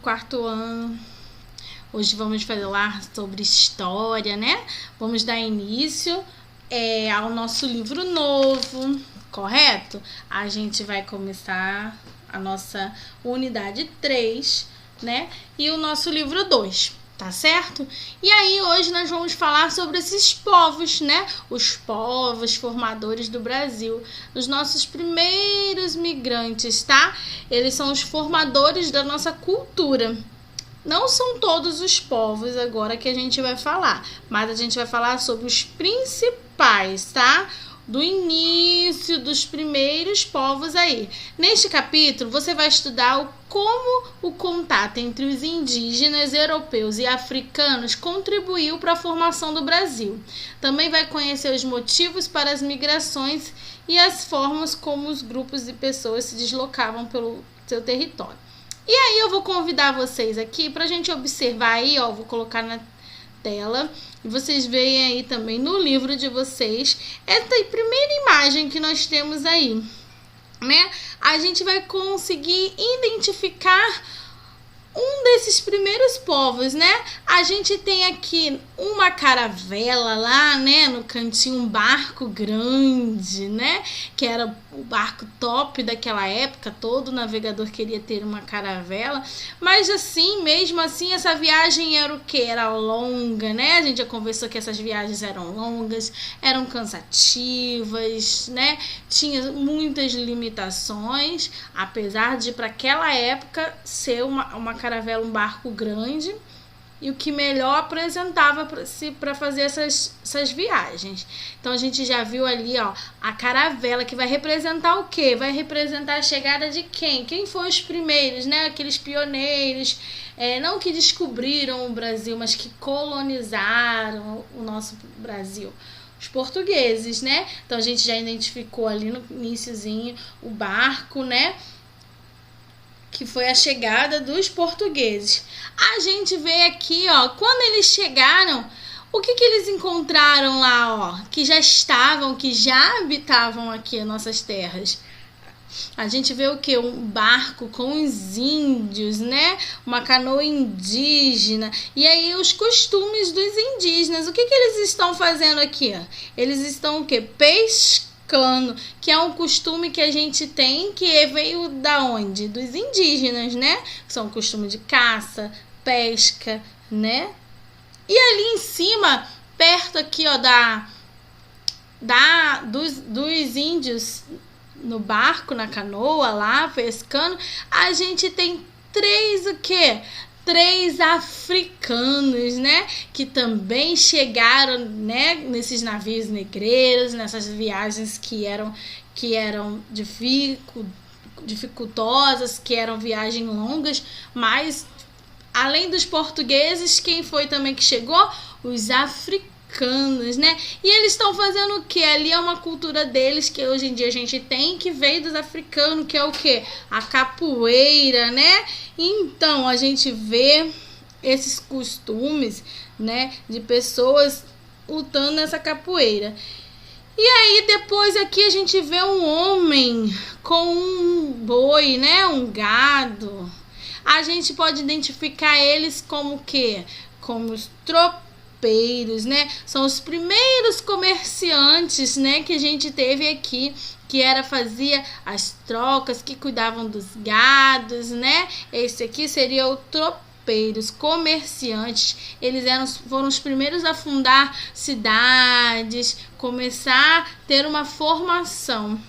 quarto ano. Hoje vamos falar sobre história, né? Vamos dar início ao nosso livro novo, correto? A gente vai começar a nossa unidade 3, né? E o nosso livro 2, tá certo? E aí hoje nós vamos falar sobre esses povos, né? Os povos formadores do Brasil, os nossos primeiros migrantes, tá? Eles são os formadores da nossa cultura. Não são todos os povos agora que a gente vai falar, mas a gente vai falar sobre os principais, tá? Do início dos primeiros povos aí. Neste capítulo, você vai estudar como o contato entre os indígenas, europeus e africanos contribuiu para a formação do Brasil. Também vai conhecer os motivos para as migrações e as formas como os grupos de pessoas se deslocavam pelo seu território. E aí eu vou convidar vocês aqui para a gente observar aí, ó, vou colocar na tela e vocês veem aí também no livro de vocês essa primeira imagem que nós temos aí, né? A gente vai conseguir identificar um desses primeiros povos, né? A gente tem aqui uma caravela lá, né? No cantinho, um barco grande, né? Que era o barco top daquela época. Todo navegador queria ter uma caravela. Mas assim, mesmo assim, essa viagem era o quê? Era longa, né? A gente já conversou que essas viagens eram longas, eram cansativas, né? Tinha muitas limitações, apesar de para aquela época ser uma caravela, um barco grande, e o que melhor apresentava para fazer essas viagens. Então a gente já viu ali, ó, a caravela, que vai representar o quê? Vai representar a chegada de quem? Quem foram os primeiros, né? Aqueles pioneiros, não que descobriram o Brasil, mas que colonizaram o nosso Brasil. Os portugueses, né? Então a gente já identificou ali no iniciozinho o barco, né? Que foi a chegada dos portugueses. A gente vê aqui, ó, quando eles chegaram, o que eles encontraram lá, ó, que já habitavam aqui as nossas terras. A gente vê o que? Um barco com os índios, né? Uma canoa indígena. E aí os costumes dos indígenas. O que eles estão fazendo aqui? Eles estão o quê? Pescando, que é um costume que a gente tem, que veio da onde? Dos indígenas, né? São um costume de caça, pesca, né? E ali em cima, perto aqui, ó, dos índios no barco, na canoa lá, pescando, a gente tem três africanos, né, que também chegaram, né, nesses navios negreiros, nessas viagens que eram dificultosas, que eram viagens longas, mas além dos portugueses, quem foi também que chegou? Os africanos, né? E eles estão fazendo o que? Ali é uma cultura deles que hoje em dia a gente tem, que veio dos africanos, que é o que? A capoeira, né? Então a gente vê esses costumes, né, de pessoas lutando nessa capoeira. E aí depois aqui a gente vê um homem com um boi, né, um gado. A gente pode identificar eles como o quê? Como os tropeiros, né? São os primeiros comerciantes, né, que a gente teve aqui, que fazia as trocas, que cuidavam dos gados, né? Esse aqui seria o tropeiros, comerciantes. Eles foram os primeiros a fundar cidades, começar a ter uma formação.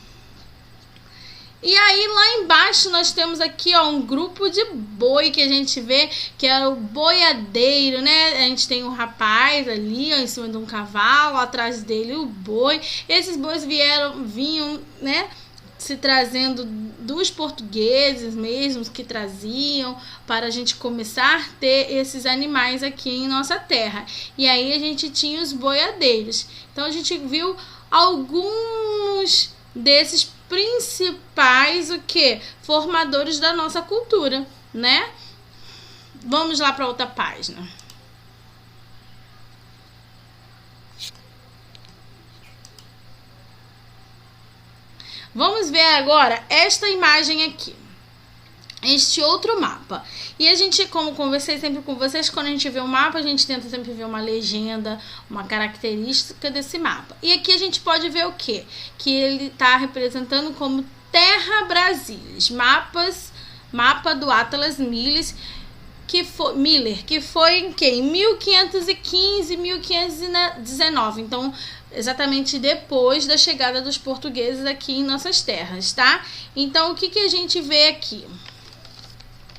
E aí lá embaixo nós temos aqui, ó, um grupo de boi que a gente vê, que é o boiadeiro, né? A gente tem um rapaz ali, ó, em cima de um cavalo, atrás dele o boi. Esses bois vinham, né, se trazendo dos portugueses mesmos, que traziam para a gente começar a ter esses animais aqui em nossa terra. E aí a gente tinha os boiadeiros. Então a gente viu alguns desses principais formadores da nossa cultura, né? Vamos lá para outra página. Vamos ver agora esta imagem aqui. este outro mapa. E a gente, como conversei sempre com vocês, quando a gente vê um mapa, a gente tenta sempre ver uma legenda, uma característica desse mapa. E aqui a gente pode ver o quê? Que ele está representando como Terra Brasilis, mapa do Atlas Miller, que foi em que? Em 1515, 1519. Então, exatamente depois da chegada dos portugueses aqui em nossas terras, tá? Então, o que a gente vê aqui?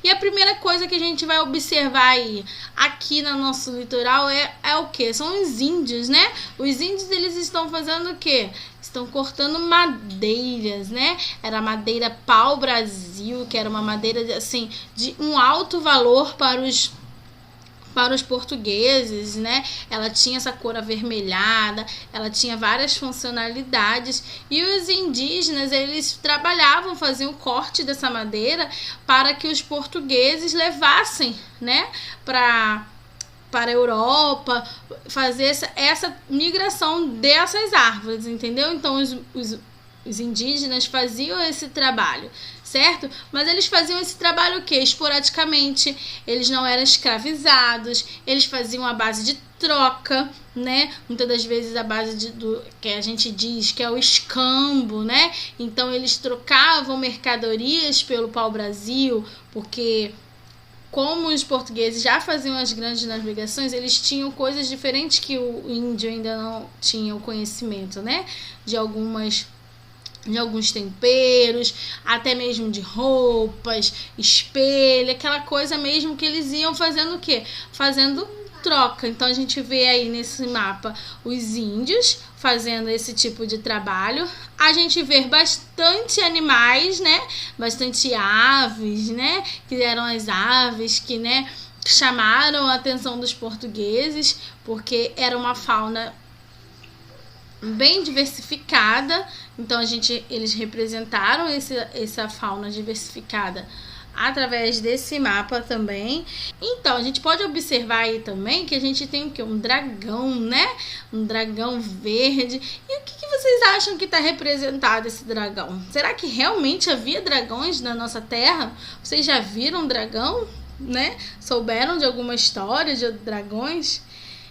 E a primeira coisa que a gente vai observar aí, aqui no nosso litoral, é o que? São os índios, né? Os índios, eles estão fazendo o quê? Estão cortando madeiras, né? Era a madeira pau-brasil, que era uma madeira, assim, de um alto valor para os portugueses, né? Ela tinha essa cor avermelhada, ela tinha várias funcionalidades, e os indígenas, eles trabalhavam, faziam o corte dessa madeira para que os portugueses levassem, né, para a Europa, fazer essa migração dessas árvores, entendeu? Então os indígenas faziam esse trabalho, certo? Mas eles faziam esse trabalho o quê? Esporadicamente. Eles não eram escravizados, eles faziam a base de troca, né? Muitas das vezes a base do que a gente diz que é o escambo, né? Então eles trocavam mercadorias pelo pau-brasil, porque como os portugueses já faziam as grandes navegações, eles tinham coisas diferentes que o índio ainda não tinha o conhecimento, né? De alguns temperos, até mesmo de roupas, espelho, aquela coisa mesmo que eles iam fazendo o quê? Fazendo troca. Então a gente vê aí nesse mapa os índios fazendo esse tipo de trabalho. A gente vê bastante animais, né? Bastante aves, né? Que eram as aves que, né, chamaram a atenção dos portugueses, porque era uma fauna bem diversificada. Então eles representaram essa fauna diversificada através desse mapa também. Então a gente pode observar aí também que a gente tem o que? Um dragão, né? Um dragão verde. E o que vocês acham que está representado esse dragão? Será que realmente havia dragões na nossa terra? Vocês já viram um dragão, né? Souberam de alguma história de dragões?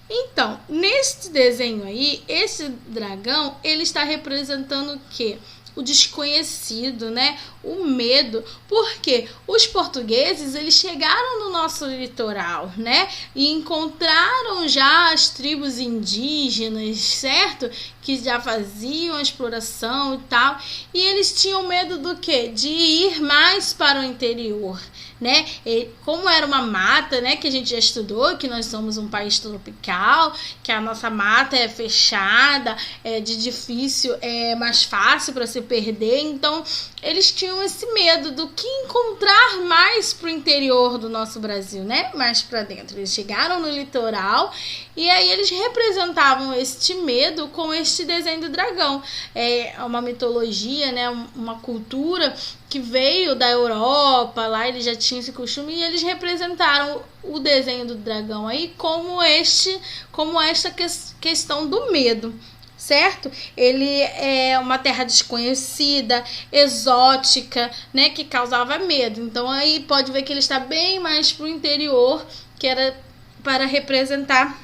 Então, neste desenho aí, esse dragão, ele está representando o quê? O desconhecido, né? O medo, porque os portugueses, eles chegaram no nosso litoral, né? E encontraram já as tribos indígenas, certo? Que já faziam a exploração e tal, e eles tinham medo do quê? De ir mais para o interior, né? E como era uma mata, né, que a gente já estudou, que nós somos um país tropical, que a nossa mata é fechada, é de difícil, é mais fácil para se perder, então eles tinham esse medo do que encontrar mais pro interior do nosso Brasil, né? Mais para dentro. Eles chegaram no litoral e aí eles representavam este medo com este desenho do dragão. É uma mitologia, né? Uma cultura que veio da Europa, lá eles já tinham esse costume, e eles representaram o desenho do dragão aí como esta questão do medo, certo? Ele é uma terra desconhecida, exótica, né, que causava medo. Então aí pode ver que ele está bem mais pro interior, que era para representar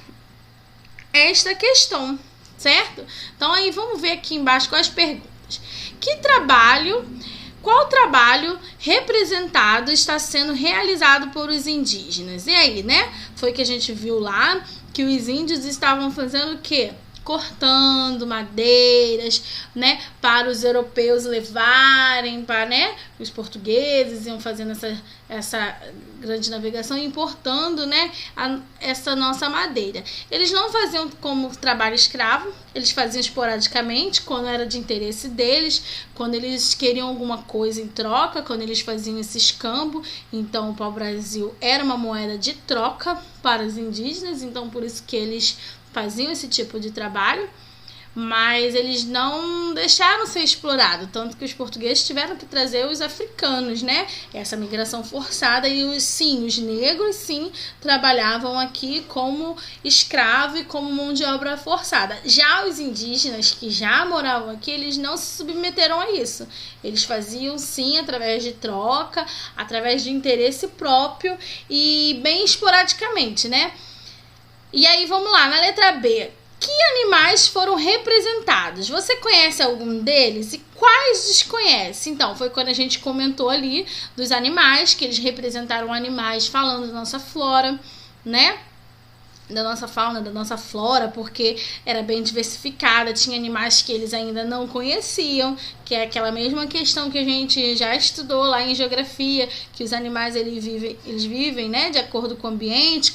esta questão, certo? Então aí vamos ver aqui embaixo com as perguntas. Qual trabalho representado está sendo realizado por os indígenas? E aí, né? Foi que a gente viu lá que os índios estavam fazendo o quê? Cortando madeiras, né, para os europeus levarem, para, né, os portugueses iam fazendo essa grande navegação, importando, né, essa nossa madeira. Eles não faziam como trabalho escravo, eles faziam esporadicamente, quando era de interesse deles, quando eles queriam alguma coisa em troca, quando eles faziam esse escambo. Então o pau-brasil era uma moeda de troca para os indígenas, então por isso que eles faziam esse tipo de trabalho, mas eles não deixaram ser explorado, tanto que os portugueses tiveram que trazer os africanos, né? Essa migração forçada e os negros sim trabalhavam aqui como escravo e como mão de obra forçada. Já os indígenas que já moravam aqui, eles não se submeteram a isso. Eles faziam sim através de troca, através de interesse próprio e bem esporadicamente, né? E aí vamos lá, na letra B. Que animais foram representados? Você conhece algum deles e quais desconhece? Então, foi quando a gente comentou ali dos animais, que eles representaram animais falando da nossa flora, né? Da nossa fauna, da nossa flora, porque era bem diversificada, tinha animais que eles ainda não conheciam, que é aquela mesma questão que a gente já estudou lá em geografia, que os animais eles vivem, né, de acordo com o ambiente,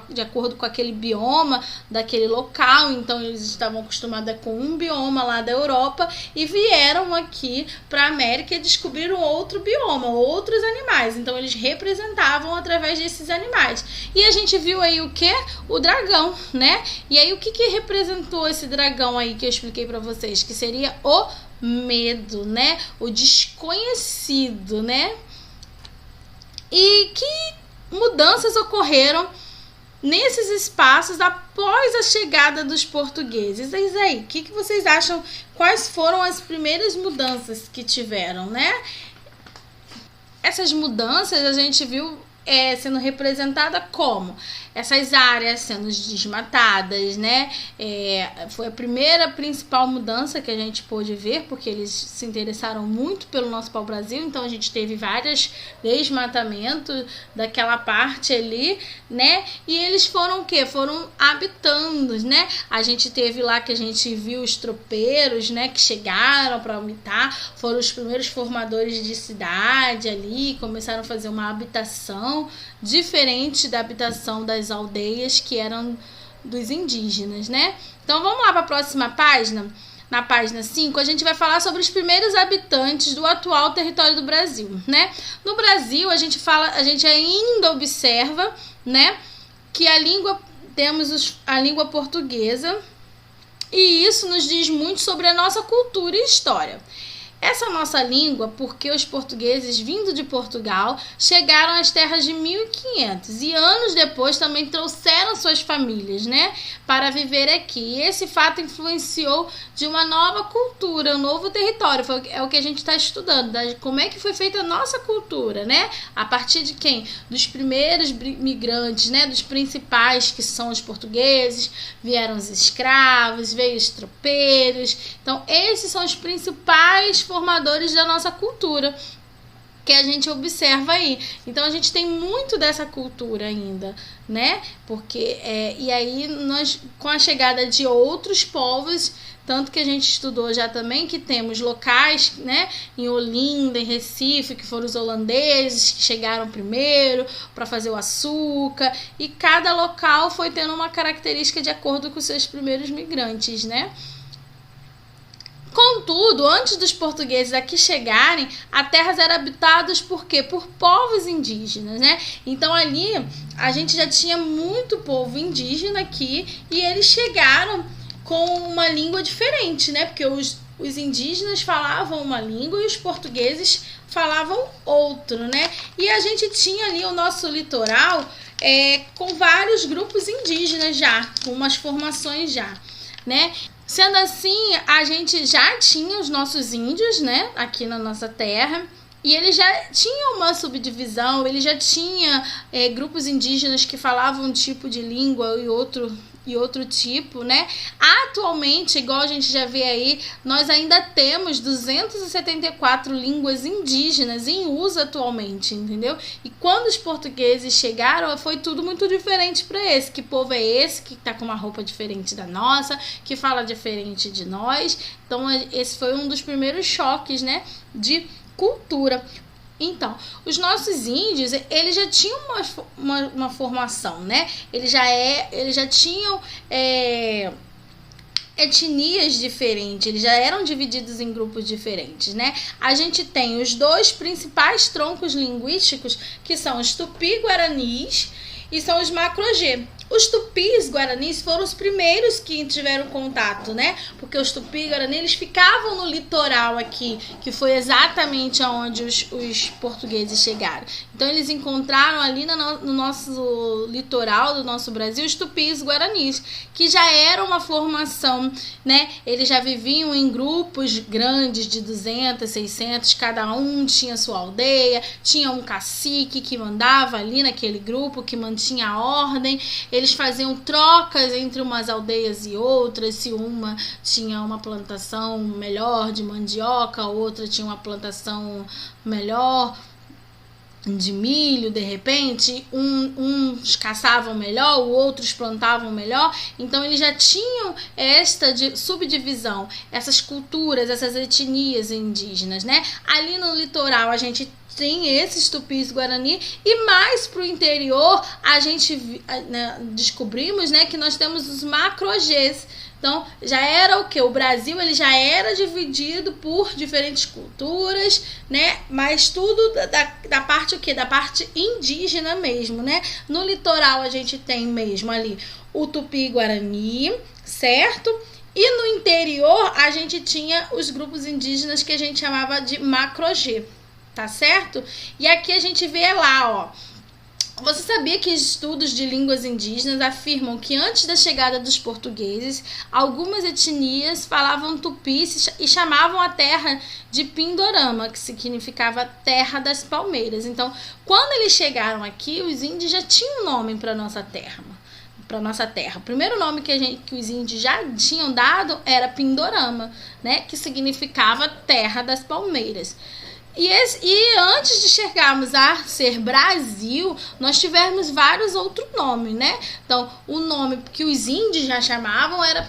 de acordo com aquele bioma daquele local. Então eles estavam acostumados com um bioma lá da Europa e vieram aqui para a América e descobriram outro bioma, outros animais. Então eles representavam através desses animais. E a gente viu aí o que? O dragão, né? E aí o que representou esse dragão aí que eu expliquei para vocês? Que seria o medo, né? O desconhecido, né? E que mudanças ocorreram nesses espaços após a chegada dos portugueses? É isso aí. O que vocês acham? Quais foram as primeiras mudanças que tiveram, né? Essas mudanças a gente viu sendo representada como? Essas áreas sendo desmatadas, né? Foi a primeira principal mudança que a gente pôde ver, porque eles se interessaram muito pelo nosso pau-brasil, então a gente teve vários desmatamentos daquela parte ali, né? E eles foram o quê? Foram habitando, né? A gente teve lá que a gente viu os tropeiros, né? Que chegaram para habitar, foram os primeiros formadores de cidade ali, começaram a fazer uma habitação diferente da habitação das aldeias que eram dos indígenas, né? Então vamos lá para a próxima página. Na página 5, a gente vai falar sobre os primeiros habitantes do atual território do Brasil, né? No Brasil, a gente ainda observa, né, que temos a língua portuguesa, e isso nos diz muito sobre a nossa cultura e história. Essa nossa língua, porque os portugueses, vindo de Portugal, chegaram às terras de 1500 e anos depois também trouxeram suas famílias, né, para viver aqui. E esse fato influenciou de uma nova cultura, um novo território. É o que a gente está estudando, como é que foi feita a nossa cultura, né? A partir de quem? Dos primeiros migrantes, né, dos principais, que são os portugueses, vieram os escravos, veio os tropeiros. Então, esses são os principais formadores da nossa cultura que a gente observa aí. Então a gente tem muito dessa cultura ainda, né? Porque e aí nós, com a chegada de outros povos, tanto que a gente estudou já também que temos locais, né, em Olinda, em Recife, que foram os holandeses que chegaram primeiro para fazer o açúcar, e cada local foi tendo uma característica de acordo com os seus primeiros migrantes, né? Contudo, antes dos portugueses aqui chegarem, as terras eram habitadas por quê? Por povos indígenas, né? Então ali a gente já tinha muito povo indígena aqui e eles chegaram com uma língua diferente, né? Porque os indígenas falavam uma língua e os portugueses falavam outro, né? E a gente tinha ali o nosso litoral com vários grupos indígenas já, com umas formações já, né? Sendo assim, a gente já tinha os nossos índios, né, aqui na nossa terra, e eles já tinham uma subdivisão, ele já tinha grupos indígenas que falavam um tipo de língua e outro tipo, né? Atualmente, igual a gente já vê aí, nós ainda temos 274 línguas indígenas em uso atualmente, entendeu? E quando os portugueses chegaram, foi tudo muito diferente para esse. Que povo é esse que tá com uma roupa diferente da nossa, que fala diferente de nós? Então, esse foi um dos primeiros choques, né, de cultura. Então, os nossos índios, eles já tinham uma formação, né? Eles já tinham etnias diferentes, eles já eram divididos em grupos diferentes, né? A gente tem os dois principais troncos linguísticos, que são os tupi-guaranis e são os macro-G. Os tupis guaranis foram os primeiros que tiveram contato, né? Porque os tupis guaranis, eles ficavam no litoral aqui, que foi exatamente onde os portugueses chegaram. Então, eles encontraram ali no nosso litoral do nosso Brasil os tupis guaranis, que já era uma formação, né? Eles já viviam em grupos grandes de 200, 600, cada um tinha sua aldeia, tinha um cacique que mandava ali naquele grupo, que mantinha a ordem. Eles faziam trocas entre umas aldeias e outras, se uma tinha uma plantação melhor de mandioca, outra tinha uma plantação melhor de milho, de repente, uns caçavam melhor, outros plantavam melhor. Então eles já tinham esta subdivisão, essas culturas, essas etnias indígenas, né? Ali no litoral a gente tem esses tupis guarani, e mais pro interior a gente descobrimos, né, que nós temos os macro-G's. Então, já era o que? O Brasil, ele já era dividido por diferentes culturas, né? Mas tudo da parte o quê? Da parte indígena mesmo, né? No litoral a gente tem mesmo ali o Tupi-Guarani, certo? E no interior a gente tinha os grupos indígenas que a gente chamava de macro-G, tá certo? E aqui a gente vê lá, ó. Você sabia que estudos de línguas indígenas afirmam que antes da chegada dos portugueses, algumas etnias falavam tupi e chamavam a terra de Pindorama, que significava terra das palmeiras. Então, quando eles chegaram aqui, os índios já tinham um nome para nossa terra. O primeiro nome que os índios já tinham dado era Pindorama, né, que significava terra das palmeiras. E antes de chegarmos a ser Brasil, nós tivemos vários outros nomes, né? Então, o nome que os índios já chamavam era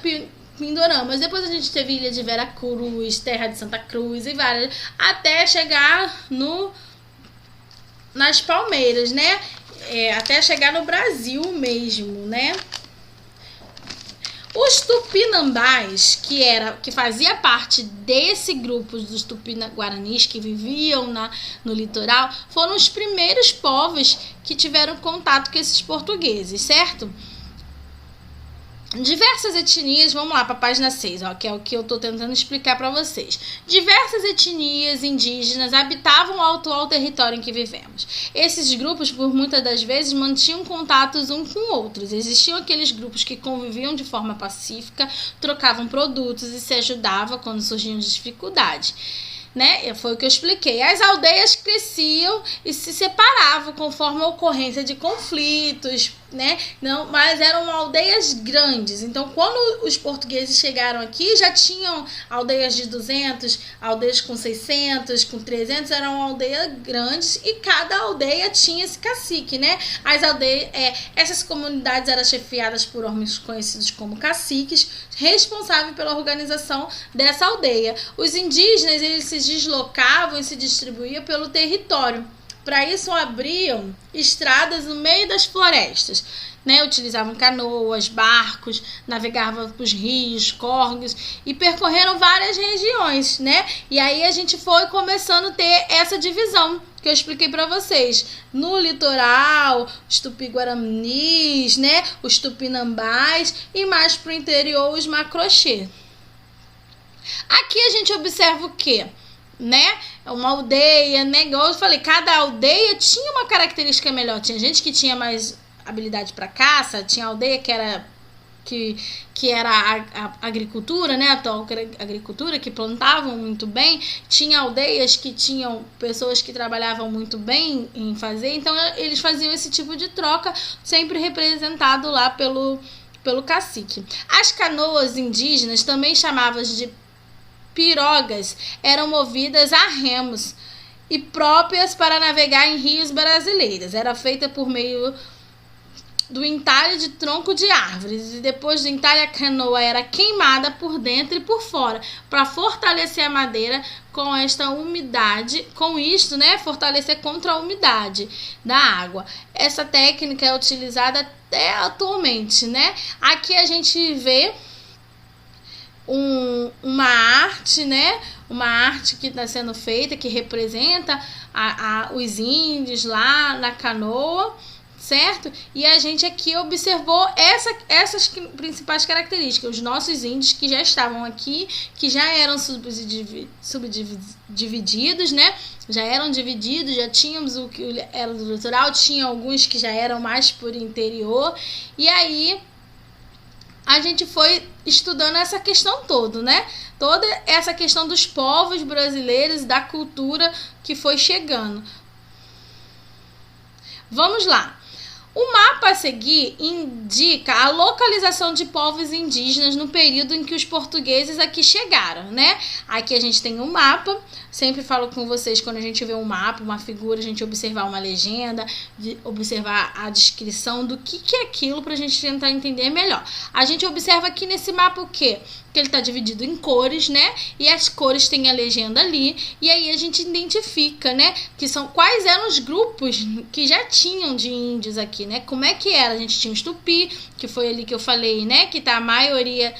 Pindorama. Mas depois a gente teve Ilha de Veracruz, Terra de Santa Cruz e várias, até chegar nas Palmeiras, né? Até chegar no Brasil mesmo, né? Os tupinambás, que fazia parte desse grupo dos tupinaguaranis que viviam no litoral, foram os primeiros povos que tiveram contato com esses portugueses, certo? Diversas etnias, vamos lá para a página 6, ó, que é o que eu estou tentando explicar para vocês. Diversas etnias indígenas habitavam o atual território em que vivemos. Esses grupos, por muitas das vezes, mantinham contatos uns com outros. Existiam aqueles grupos que conviviam de forma pacífica, trocavam produtos e se ajudavam quando surgiam dificuldades. Né? Foi o que eu expliquei. As aldeias cresciam e se separavam conforme a ocorrência de conflitos, né? Não, mas eram aldeias grandes. Então, quando os portugueses chegaram aqui, já tinham aldeias de 200, aldeias com 600, com 300, eram aldeias grandes e cada aldeia tinha esse cacique, né? As aldeias, essas comunidades eram chefiadas por homens conhecidos como caciques, responsáveis pela organização dessa aldeia. Os indígenas, eles se deslocavam e se distribuíam pelo território. Para isso, abriam estradas no meio das florestas, né? Utilizavam canoas, barcos, navegavam por rios, córregos e percorreram várias regiões, né? E aí a gente foi começando a ter essa divisão que eu expliquei para vocês. No litoral, os tupi-guaranis, né? Os tupinambás e mais para o interior, os macro-G. Aqui a gente observa o quê? Né? Uma aldeia, né? Igual eu falei, cada aldeia tinha uma característica melhor. Tinha gente que tinha mais habilidade para caça, tinha aldeia que era a agricultura, né? A atual agricultura, que plantavam muito bem. Tinha aldeias que tinham pessoas que trabalhavam muito bem em fazer. Então, eles faziam esse tipo de troca, sempre representado lá pelo cacique. As canoas indígenas, também chamadas de pirogas, eram movidas a remos e próprias para navegar em rios brasileiros. Era feita por meio do entalhe de tronco de árvores, e depois do entalhe a canoa era queimada por dentro e por fora para fortalecer a madeira com esta umidade, com isto, né, fortalecer contra a umidade da água. Essa técnica é utilizada até atualmente, né? Aqui a gente vê uma arte, né? Uma arte que está sendo feita, que representa os índios lá na canoa, certo? E a gente aqui observou essas principais características. Os nossos índios que já estavam aqui, que já eram subdivididos, né? Já eram divididos, já tínhamos o que era do litoral, tinha alguns que já eram mais por interior. E aí a gente foi estudando essa questão toda, né? Toda essa questão dos povos brasileiros, da cultura que foi chegando. Vamos lá. O mapa a seguir indica a localização de povos indígenas no período em que os portugueses aqui chegaram, né? Aqui a gente tem um mapa. Sempre falo com vocês, quando a gente vê um mapa, uma figura, a gente observar uma legenda, observar a descrição do que é aquilo para a gente tentar entender melhor. A gente observa aqui nesse mapa o quê? Que ele está dividido em cores, né? E as cores têm a legenda ali. E aí a gente identifica, né? Que são quais eram os grupos que já tinham de índios aqui, né? Como é que era? A gente tinha os Tupi, que foi ali que eu falei, né? Que tá a maioria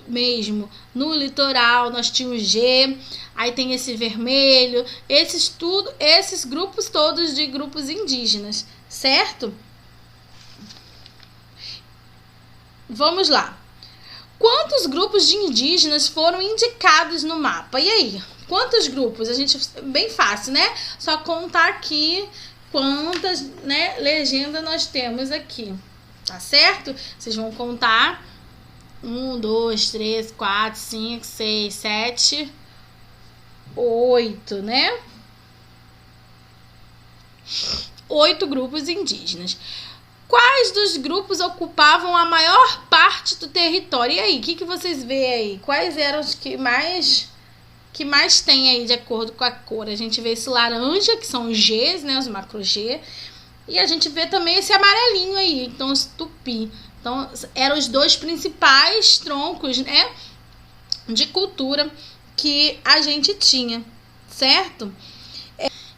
mesmo no litoral. Nós tínhamos G, aí tem esse vermelho, esses grupos todos de grupos indígenas, certo? Vamos lá. Quantos grupos de indígenas foram indicados no mapa? E aí? Quantos grupos? Bem fácil, né? Só contar aqui quantas, né, legendas nós temos aqui. Tá certo? Vocês vão contar 1, 2, 3, 4, 5, 6, 7, 8, né? 8 grupos indígenas. Quais dos grupos ocupavam a maior parte do território? E aí, o que vocês veem aí? Quais eram os que mais tem aí de acordo com a cor? A gente vê esse laranja, que são os Gs, né? Os macro G. E a gente vê também esse amarelinho aí, então os Tupi. Então, eram os 2 principais troncos, né, de cultura que a gente tinha, certo?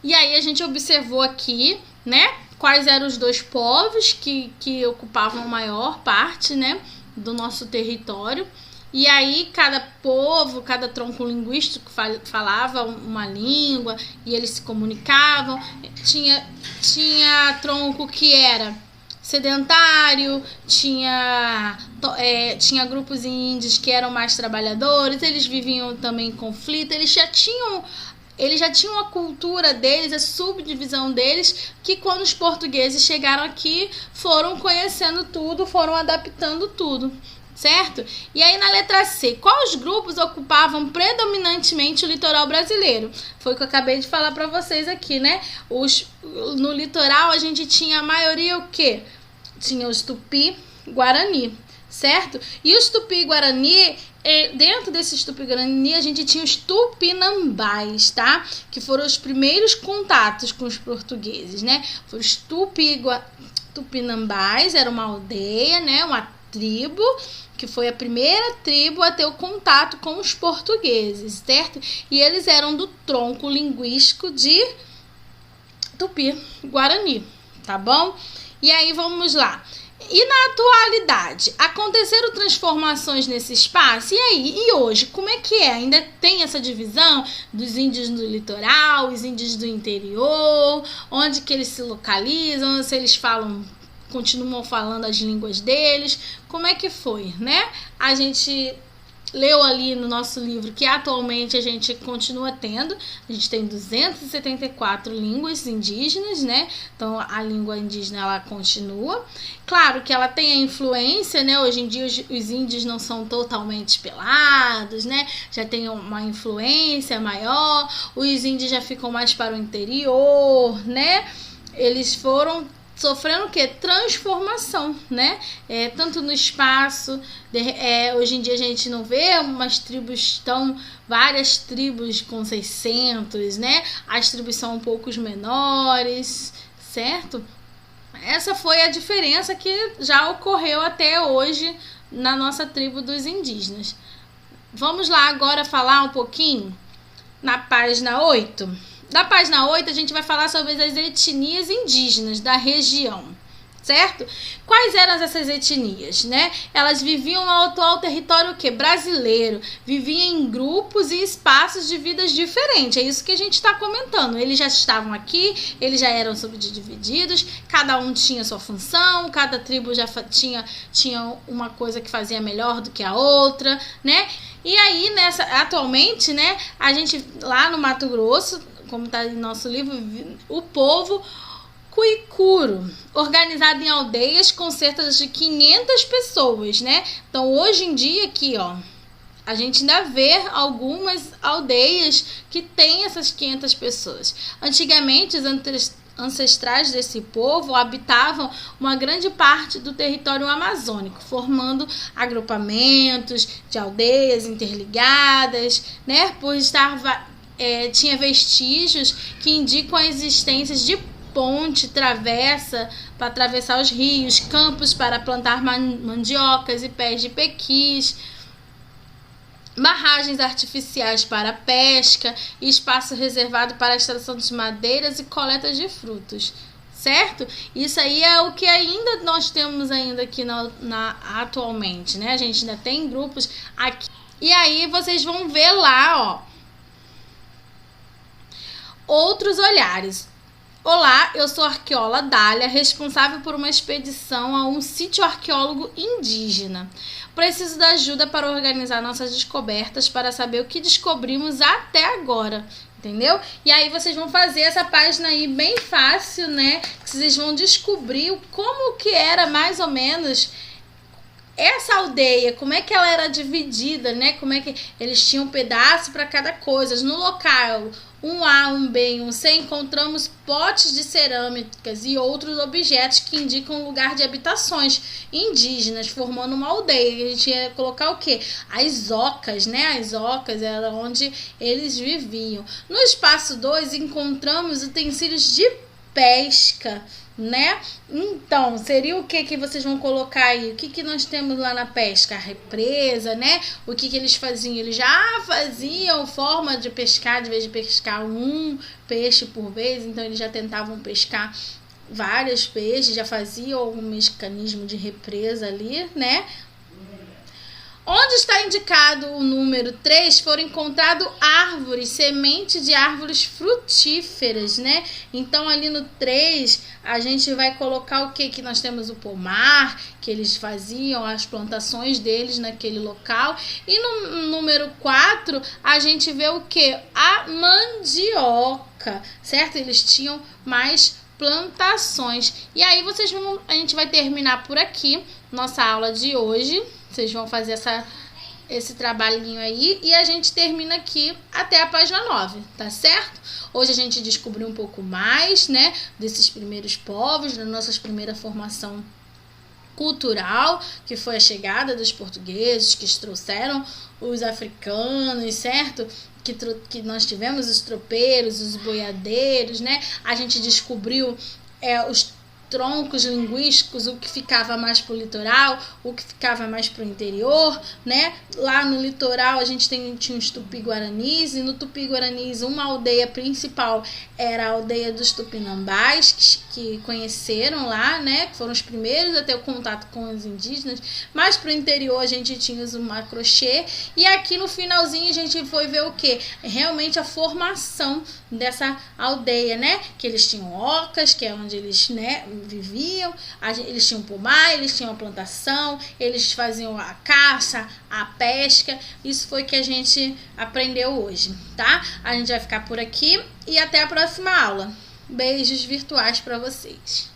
E aí a gente observou aqui, né, quais eram os 2 povos que ocupavam a maior parte, né, do nosso território. E aí cada povo, cada tronco linguístico falava uma língua e eles se comunicavam. Tinha tronco que era sedentário, tinha grupos índios que eram mais trabalhadores, eles viviam também em conflito, eles já tinham a cultura deles, a subdivisão deles, que quando os portugueses chegaram aqui, foram conhecendo tudo, foram adaptando tudo, certo? E aí na letra C, quais grupos ocupavam predominantemente o litoral brasileiro? Foi o que eu acabei de falar para vocês aqui, né? No litoral a gente tinha a maioria o quê? Tinha os Tupi-Guarani, certo? E os Tupi-Guarani, dentro desses Tupi-Guarani, a gente tinha os Tupinambás, tá? Que foram os primeiros contatos com os portugueses, né? Foram os Tupinambás, era uma aldeia, né? Uma tribo, que foi a primeira tribo a ter o contato com os portugueses, certo? E eles eram do tronco linguístico de Tupi-Guarani, tá bom? E aí vamos lá. E na atualidade, aconteceram transformações nesse espaço? E aí, e hoje, como é que é? Ainda tem essa divisão dos índios do litoral, os índios do interior, onde que eles se localizam, se eles continuam falando as línguas deles, como é que foi, né? A gente leu ali no nosso livro que atualmente a gente continua tendo, a gente tem 274 línguas indígenas, né? Então a língua indígena ela continua. Claro que ela tem a influência, né? Hoje em dia os índios não são totalmente pelados, né? Já tem uma influência maior, os índios já ficam mais para o interior, né? Eles foram sofrendo o quê? Transformação, né? Tanto no espaço, hoje em dia a gente não vê várias tribos com 600, né? As tribos são um pouco menores, certo? Essa foi a diferença que já ocorreu até hoje na nossa tribo dos indígenas. Vamos lá agora falar um pouquinho na página 8. Na página 8, a gente vai falar sobre as etnias indígenas da região, certo? Quais eram essas etnias, né? Elas viviam no atual território o quê? Brasileiro. Viviam em grupos e espaços de vidas diferentes. É isso que a gente está comentando. Eles já estavam aqui, eles já eram subdivididos, cada um tinha sua função, cada tribo já tinha uma coisa que fazia melhor do que a outra, né? E aí, atualmente, né, a gente lá no Mato Grosso, como está em nosso livro, o povo Cuicuro, organizado em aldeias com cerca de 500 pessoas, né? Então, hoje em dia aqui, ó, a gente ainda vê algumas aldeias que tem essas 500 pessoas. Antigamente, os ancestrais desse povo habitavam uma grande parte do território amazônico, formando agrupamentos de aldeias interligadas, né? Por estar tinha vestígios que indicam a existência de ponte, travessa para atravessar os rios, campos para plantar mandiocas e pés de pequis, barragens artificiais para pesca e espaço reservado para a extração de madeiras e coleta de frutos, certo? Isso aí é o que ainda nós temos ainda aqui atualmente, né? A gente ainda tem grupos aqui. E aí vocês vão ver lá, ó, outros olhares. Olá, eu sou a arqueóloga Dália, responsável por uma expedição a um sítio arqueólogo indígena. Preciso da ajuda para organizar nossas descobertas, para saber o que descobrimos até agora, entendeu? E aí vocês vão fazer essa página aí bem fácil, né? Que vocês vão descobrir como que era mais ou menos essa aldeia, como é que ela era dividida, né? Como é que eles tinham um pedaço para cada coisa. No local, um A, um B e um C, encontramos potes de cerâmicas e outros objetos que indicam lugar de habitações indígenas, formando uma aldeia. A gente ia colocar o quê? As ocas, né? As ocas eram onde eles viviam. No espaço 2, encontramos utensílios de pesca, né? Então, seria o que vocês vão colocar aí? O que nós temos lá na pesca? A represa, né? O que eles faziam? Eles já faziam forma de pescar, de vez de pescar um peixe por vez, então eles já tentavam pescar vários peixes, já faziam algum mecanismo de represa ali, né? Onde está indicado o número 3, foram encontradas árvores, semente de árvores frutíferas, né? Então, ali no 3, a gente vai colocar o quê? Que nós temos o pomar, que eles faziam as plantações deles naquele local. E no número 4, a gente vê o quê? A mandioca, certo? Eles tinham mais plantações. E aí, a gente vai terminar por aqui nossa aula de hoje. Vocês vão fazer esse trabalhinho aí e a gente termina aqui até a página 9, tá certo? Hoje a gente descobriu um pouco mais, né, desses primeiros povos, da nossa primeira formação cultural, que foi a chegada dos portugueses, que trouxeram os africanos, certo? Que nós tivemos os tropeiros, os boiadeiros, né? A gente descobriu os troncos linguísticos, o que ficava mais para o litoral, o que ficava mais para o interior, né? Lá no litoral a gente tinha os tupi-guaranis, e no tupi-guaranis uma aldeia principal era a aldeia dos tupinambás, que conheceram lá, né? Que foram os primeiros a ter o contato com os indígenas. Mais para o interior a gente tinha os macrochê, e aqui no finalzinho a gente foi ver o que? Realmente a formação dessa aldeia, né? Que eles tinham ocas, que é onde eles, né, viviam, eles tinham pomar, eles tinham a plantação, eles faziam a caça, a pesca. Isso foi que a gente aprendeu hoje, tá? A gente vai ficar por aqui e até a próxima aula. Beijos virtuais para vocês.